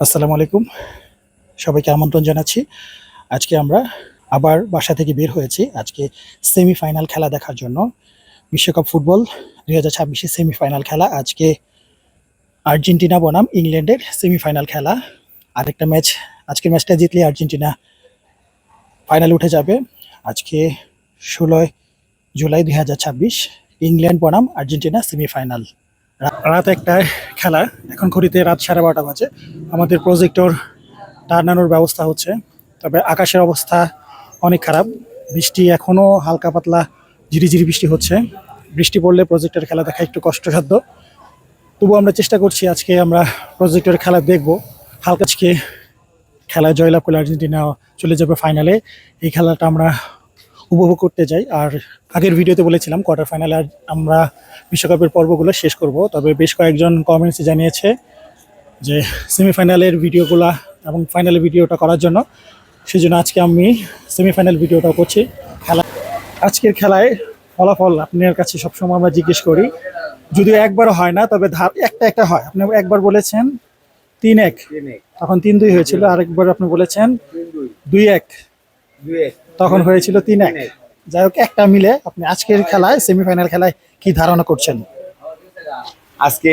আসসালামু আলাইকুম। সবাইকে আমন্ত্রণ জানাচ্ছি। আজকে আমরা আবার বাসা থেকে বের হয়েছি। আজকে সেমিফাইনাল খেলা দেখার জন্য। বিশ্বকাপ ফুটবল ২০২৬ এর সেমিফাইনাল খেলা। আজকে আর্জেন্টিনা বনাম ইংল্যান্ডের সেমিফাইনাল খেলা। আরেকটা ম্যাচ, আজকের ম্যাচটা জিতলে আর্জেন্টিনা ফাইনালে উঠে যাবে। আজকে ১৬ জুলাই ২০২৬ ইংল্যান্ড বনাম আর্জেন্টিনা সেমিফাইনাল। রাত ১টায় খেলা। এখন ঘড়িতে রাত ১২:৩০ বাজে। আমাদের প্রজেক্টর টানানোর ব্যবস্থা হচ্ছে, তবে আকাশের অবস্থা অনেক খারাপ। বৃষ্টি এখনও হালকা পাতলা ঝিরিঝিরি বৃষ্টি হচ্ছে। বৃষ্টি পড়লে প্রজেক্টর খেলা দেখা একটু কষ্টসাধ্য। তবুও আমরা চেষ্টা করছি আজকে আমরা প্রজেক্টরের খেলা দেখব। হালকা আজকে খেলায় জয়লাভ করলে আর্জেন্টিনা চলে যাবে ফাইনালে। এই খেলাটা আমরা উপভোগ করতে যাই। আর আগের ভিডিওতে বলেছিলাম কোয়ার্টার ফাইনালে আমরা বিশ্বকাপের পর্বগুলো শেষ করব, তবে বেশ কয়েকজন কমেন্টসে জানিয়েছে যে সেমিফাইনালের ভিডিওগুলা এবং ফাইনালের ভিডিওটা করার জন্য। সেজন্য আজকে আমি সেমিফাইনাল ভিডিওটা করছি। আজকের খেলায় ফলাফল আপনার কাছে সবসময় আমরা জিজ্ঞেস করি, যদিও একবারও হয় না, তবে একটা একটা হয়। আপনি একবার বলেছেন ৩-১, তখন ৩-২ হয়েছিল। আরেকবার আপনি বলেছেন ২-১, তখন হয়েছিল ৩-১। যাই হোক, একটা মিলে আপনি আজকের খেলায় সেমিফাইনাল খেলায় কি ধারণা করছেন? আজকে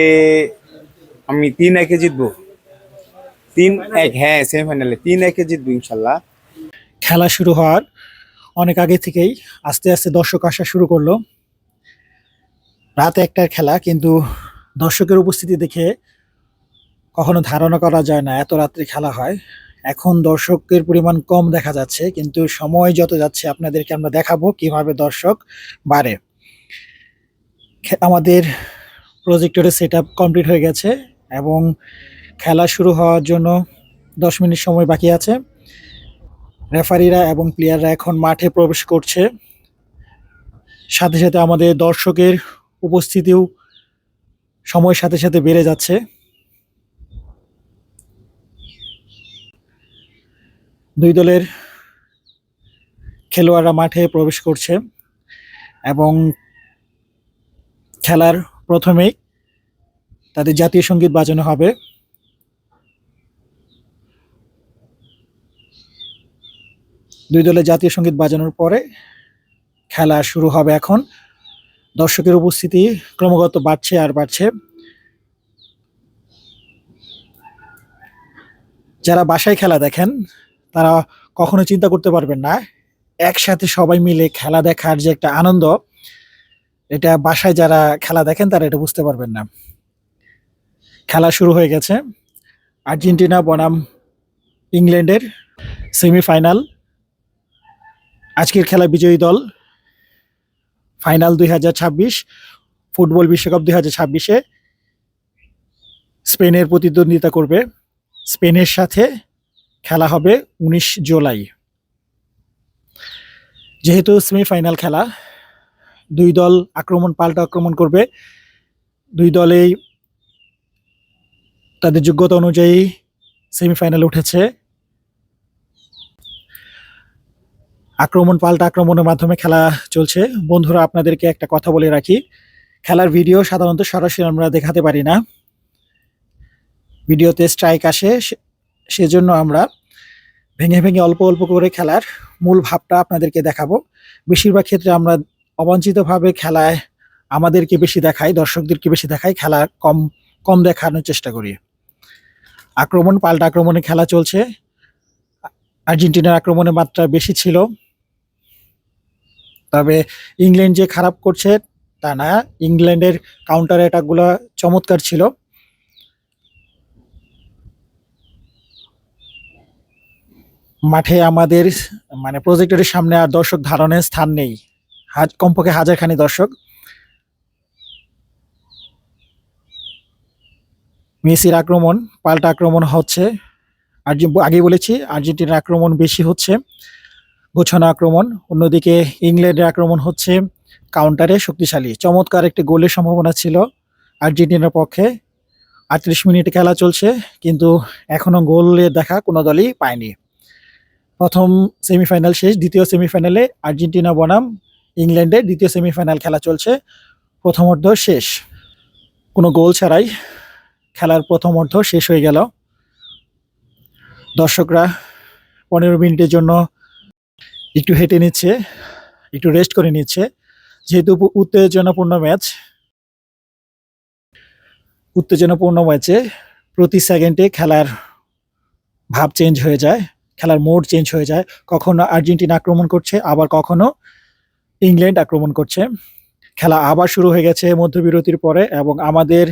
আমি ৩-১ জিতবো। ৩-১, হ্যাঁ, সেমিফাইনালে ৩-১ জিতবো ইনশাল্লাহ। খেলা শুরু হওয়ার অনেক আগে থেকেই আস্তে আস্তে দর্শক আসা শুরু করলো। রাত ১টার খেলা, কিন্তু দর্শকের উপস্থিতি দেখে কখনো ধারণা করা যায় না এত রাত্রে খেলা হয়। এখন দর্শকের পরিমাণ কম দেখা যাচ্ছে, কিন্তু সময় যত যাচ্ছে আপনাদেরকে আমরা দেখাবো কিভাবে দর্শক বাড়ে। আমাদের প্রজেক্টরের সেট আপ কমপ্লিট হয়ে গেছে এবং খেলা শুরু হওয়ার জন্য ১০ মিনিট সময় বাকি আছে। রেফারিরা এবং প্লেয়াররা এখন মাঠে প্রবেশ করছে। সাথে সাথে আমাদের দর্শকের উপস্থিতিও সময়ের সাথে সাথে বেড়ে যাচ্ছে। দুই দলের খেলোয়াড়রা মাঠে প্রবেশ করছে এবং খেলার প্রথমেই তাদের জাতীয় সঙ্গীত বাজানো হবে। দুই দলের জাতীয় সঙ্গীত বাজানোর পরে খেলা শুরু হবে। এখন দর্শকের উপস্থিতি ক্রমাগত বাড়ছে আর বাড়ছে। যারা বাসায় খেলা দেখেন তারা কখনো চিন্তা করতে পারবেন না একসাথে সবাই মিলে খেলা দেখার যে একটা আনন্দ, এটা বাসায় যারা খেলা দেখেন তারা এটা বুঝতে পারবেন না। খেলা শুরু হয়ে গেছে। আর্জেন্টিনা বনাম ইংল্যান্ডের সেমিফাইনাল। আজকের খেলা বিজয়ী দল ফাইনাল ২০২৬ ফুটবল বিশ্বকাপ ২০২৬-এ স্পেনের প্রতিদ্বন্দ্বিতা করবে। স্পেনের সাথে খেলা হবে ১৯ জুলাই। যেহেতু সেমিফাইনাল খেলা, দুই দল পাল্টা আক্রমণ করবে। দুই দলেই তাদের যোগ্যতা অনুযায়ী সেমিফাইনালে উঠেছে। পাল্টা আক্রমণের মাধ্যমে খেলা চলছে। বন্ধুরা, আপনাদেরকে একটা কথা বলে রাখি, খেলার ভিডিও সাধারণত সরাসরি আমরা দেখাতে পারি না, ভিডিওতে স্ট্রাইক আসে। সেজন্য আমরা ভেঙে ভেঙে অল্প অল্প করে খেলার মূল ভাবটা আপনাদেরকে দেখাবো। বেশিরভাগ ক্ষেত্রে আমরা অবাঞ্ছিতভাবে খেলায় আমাদেরকে বেশি দেখাই, দর্শকদেরকে বেশি দেখাই, খেলা কম কম দেখানোর চেষ্টা করি। পাল্টা আক্রমণে খেলা চলছে। আর্জেন্টিনার আক্রমণের মাত্রা বেশি ছিল, তবে ইংল্যান্ড যে খারাপ করছে তা না। ইংল্যান্ডের কাউন্টার অ্যাটাকগুলো চমৎকার ছিল। মাঠে আমাদের প্রজেক্টরের সামনে আর দর্শক ধারণের স্থান নেই, কমপক্ষে ১০০০ খানি দর্শক। মেসির পাল্টা আক্রমণ হচ্ছে। আগেই বলেছি আর্জেন্টিনার আক্রমণ বেশি হচ্ছে, গোছানো আক্রমণ। অন্যদিকে ইংল্যান্ডের আক্রমণ হচ্ছে কাউন্টারে শক্তিশালী। চমৎকার একটি গোলের সম্ভাবনা ছিল আর্জেন্টিনার পক্ষে। ৩৮ মিনিটে খেলা চলছে, কিন্তু এখনো গোলের দেখা কোনো দলই পায়নি। প্রথম সেমিফাইনাল শেষ, দ্বিতীয় সেমিফাইনালে আর্জেন্টিনা বনাম ইংল্যান্ডের দ্বিতীয় সেমিফাইনাল খেলা চলছে। প্রথম অর্ধ শেষ, কোনো গোল ছাড়াই খেলার প্রথম অর্ধ শেষ হয়ে গেল। দর্শকরা 15 মিনিটের জন্য একটু হেঁটে নিচ্ছে, একটু রেস্ট করে নিচ্ছে। যেহেতু উত্তেজনাপূর্ণ ম্যাচে প্রতি সেকেন্ডে খেলার ভাব চেঞ্জ হয়ে যায়, খেলার মোড চেঞ্জ হয়ে যায়। কখনো আর্জেন্টিনা আক্রমণ করছে, আবার কখনো ইংল্যান্ড আক্রমণ করছে। খেলা আবার শুরু হয়ে গেছে মধ্যবিরতির পরে, এবং আমাদের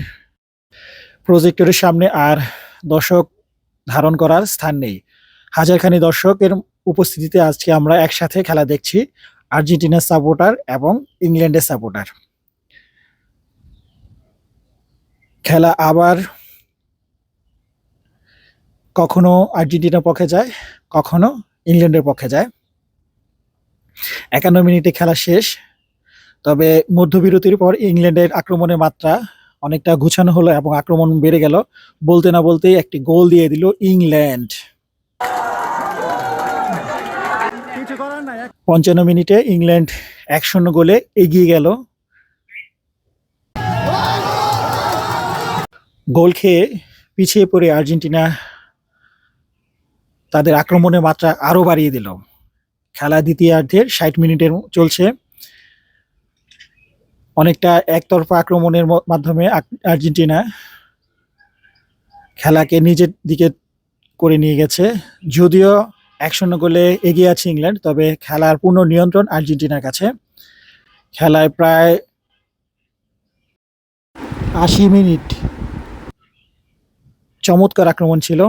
প্রজেক্টরের সামনে আর দর্শক ধারণ করার স্থান নেই। হাজারখানি দর্শকের উপস্থিতিতে আজকে আমরা একসাথে খেলা দেখছি, আর্জেন্টিনার সাপোর্টার এবং ইংল্যান্ডের সাপোর্টার। খেলা আবার কখনো আর্জেন্টিনার পক্ষে যায়, কখনো ইংল্যান্ডের পক্ষে যায়। 51 মিনিটে খেলা শেষ। তবে মধ্যবিরতির পর ইংল্যান্ডের আক্রমণের মাত্রা অনেকটা গুছানো হলো এবং আক্রমণ বেড়ে গেল। বলতে না বলতেই একটি গোল দিয়ে দিল ইংল্যান্ড। 55 মিনিটে ইংল্যান্ড 1-0 গোলে এগিয়ে গেল। গোল খেয়ে পিছিয়ে পড়ে আর্জেন্টিনা তাদের আক্রমণের মাত্রা আরো বাড়িয়ে দিল। খেলা দ্বিতীয়ার্ধের 60 মিনিটের চলছে। অনেকটা একতরফা আক্রমণের মাধ্যমে আর্জেন্টিনা খেলাকে নিজের দিকে করে নিয়ে গেছে। যদিও 1-0 গোলে এগিয়ে আছে ইংল্যান্ড, তবে খেলার পূর্ণ নিয়ন্ত্রণ আর্জেন্টিনার কাছে। খেলায় প্রায় 80 মিনিট চমৎকার আক্রমণ ছিল।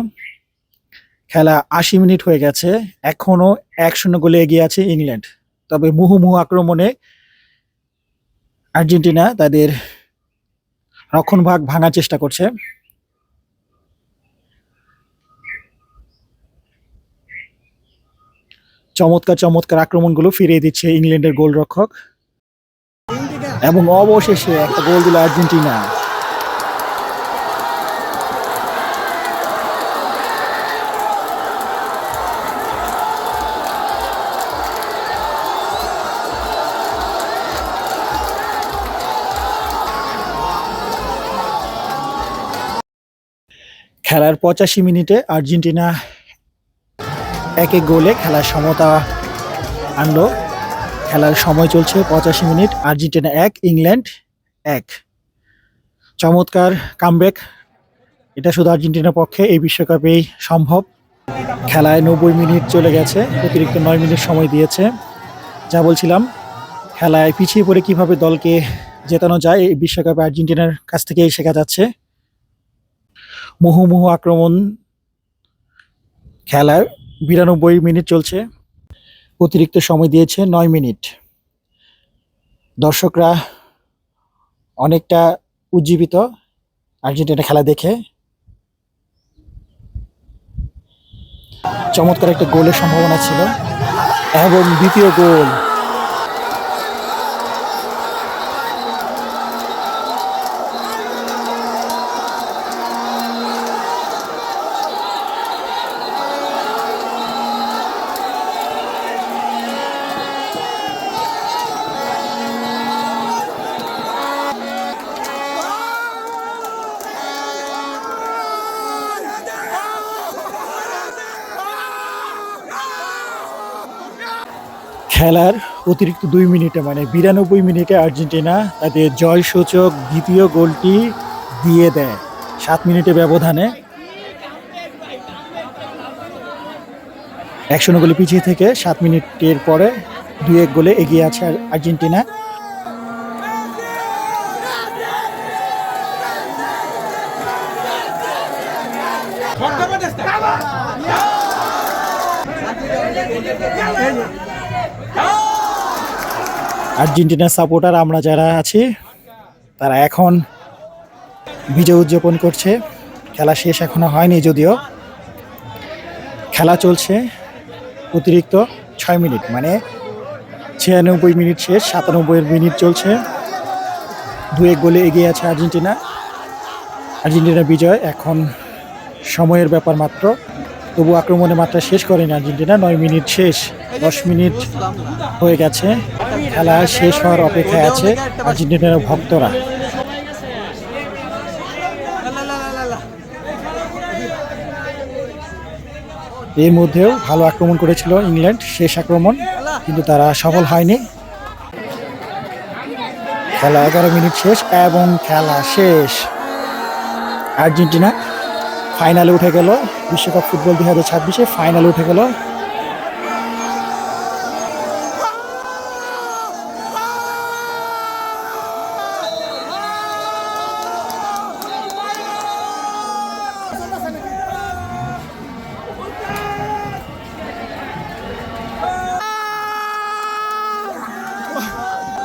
খেলা 80 মিনিট হয়ে গেছে, এখনো 1-0 গোলে এগিয়ে আছে ইংল্যান্ড। তবে মুহুর্মুহু আক্রমণে আর্জেন্টিনা তাদের রক্ষণভাগ ভাঙার চেষ্টা করছে। চমৎকার আক্রমণগুলো ফিরিয়ে দিচ্ছে ইংল্যান্ডের গোলরক্ষক, এবং অবশেষে একটা গোল দিল আর্জেন্টিনা। খেলার 85 মিনিটে আর্জেন্টিনা 1-1 গোলে খেলার সমতা আনলো। খেলার সময় চলছে 85 মিনিট, আর্জেন্টিনা 1 ইংল্যান্ড 1। চমৎকার কামব্যাক, এটা শুধু আর্জেন্টিনার পক্ষে এই বিশ্বকাপেই সম্ভব। খেলায় 90 মিনিট চলে গেছে, অতিরিক্ত 9 মিনিট সময় দিয়েছে। যা বলছিলাম, খেলায় পিছিয়ে পড়ে কিভাবে দলকে জেতানো যায় এই বিশ্বকাপে আর্জেন্টিনার কাছ থেকেই শেখা যাচ্ছে। মুহুর্মুহু আক্রমণ। খেলার 92 মিনিট চলছে, অতিরিক্ত সময় দিয়েছে 9 মিনিট। দর্শকরা অনেকটা উজ্জীবিত আর্জেন্টিনা খেলা দেখে। চমৎকার একটা গোলের সম্ভাবনা ছিল, এবং দ্বিতীয় গোল। খেলার অতিরিক্ত 2 মিনিটে, মানে 92 মিনিটে আর্জেন্টিনা তাদের জয়সূচক দ্বিতীয় গোলটি দিয়ে দেয় 7 মিনিটে ব্যবধানে। 1-0 গোলে পিছিয়ে থেকে 7 মিনিটের পরে 2-1 গোলে এগিয়ে আছে আর্জেন্টিনা। আর্জেন্টিনার সাপোর্টার আমরা যারা আছি তারা এখন বিজয় উদযাপন করছে। খেলা শেষ এখনো হয়নি, যদিও খেলা চলছে অতিরিক্ত 6 মিনিট, মানে 96 মিনিট শেষ, 97 মিনিট চলছে। 2-1 গোলে এগিয়ে আছে আর্জেন্টিনা। আর্জেন্টিনার বিজয় এখন সময়ের ব্যাপার মাত্র। তবু আক্রমণের মাত্রা শেষ করেনি আর্জেন্টিনা। 9 মিনিট শেষ, 10 মিনিট হয়ে গেছে। খেলা শেষ হওয়ার অপেক্ষায় আছে আর্জেন্টিনার ভক্তরা। এর মধ্যেও ভালো আক্রমণ করেছিল ইংল্যান্ড, শেষ আক্রমণ, কিন্তু তারা সফল হয়নি। খেলা 11 মিনিট শেষ এবং খেলা শেষ। আর্জেন্টিনা ফাইনালে উঠে গেল, বিশ্বকাপ ফুটবল 2026-এ ফাইনালে উঠে গেল।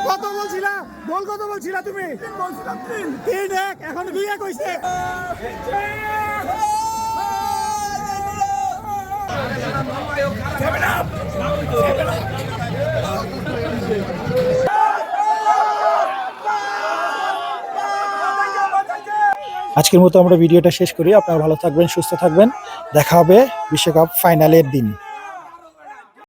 কত বলছিলা গোল, কত বলছিলা তুমি? 3-1, এখন 2-1 হইছে। আজকের মতো আমরা ভিডিওটা শেষ করি। আপনারা ভালো থাকবেন, সুস্থ থাকবেন। দেখা হবে বিশ্বকাপ ফাইনালের দিন।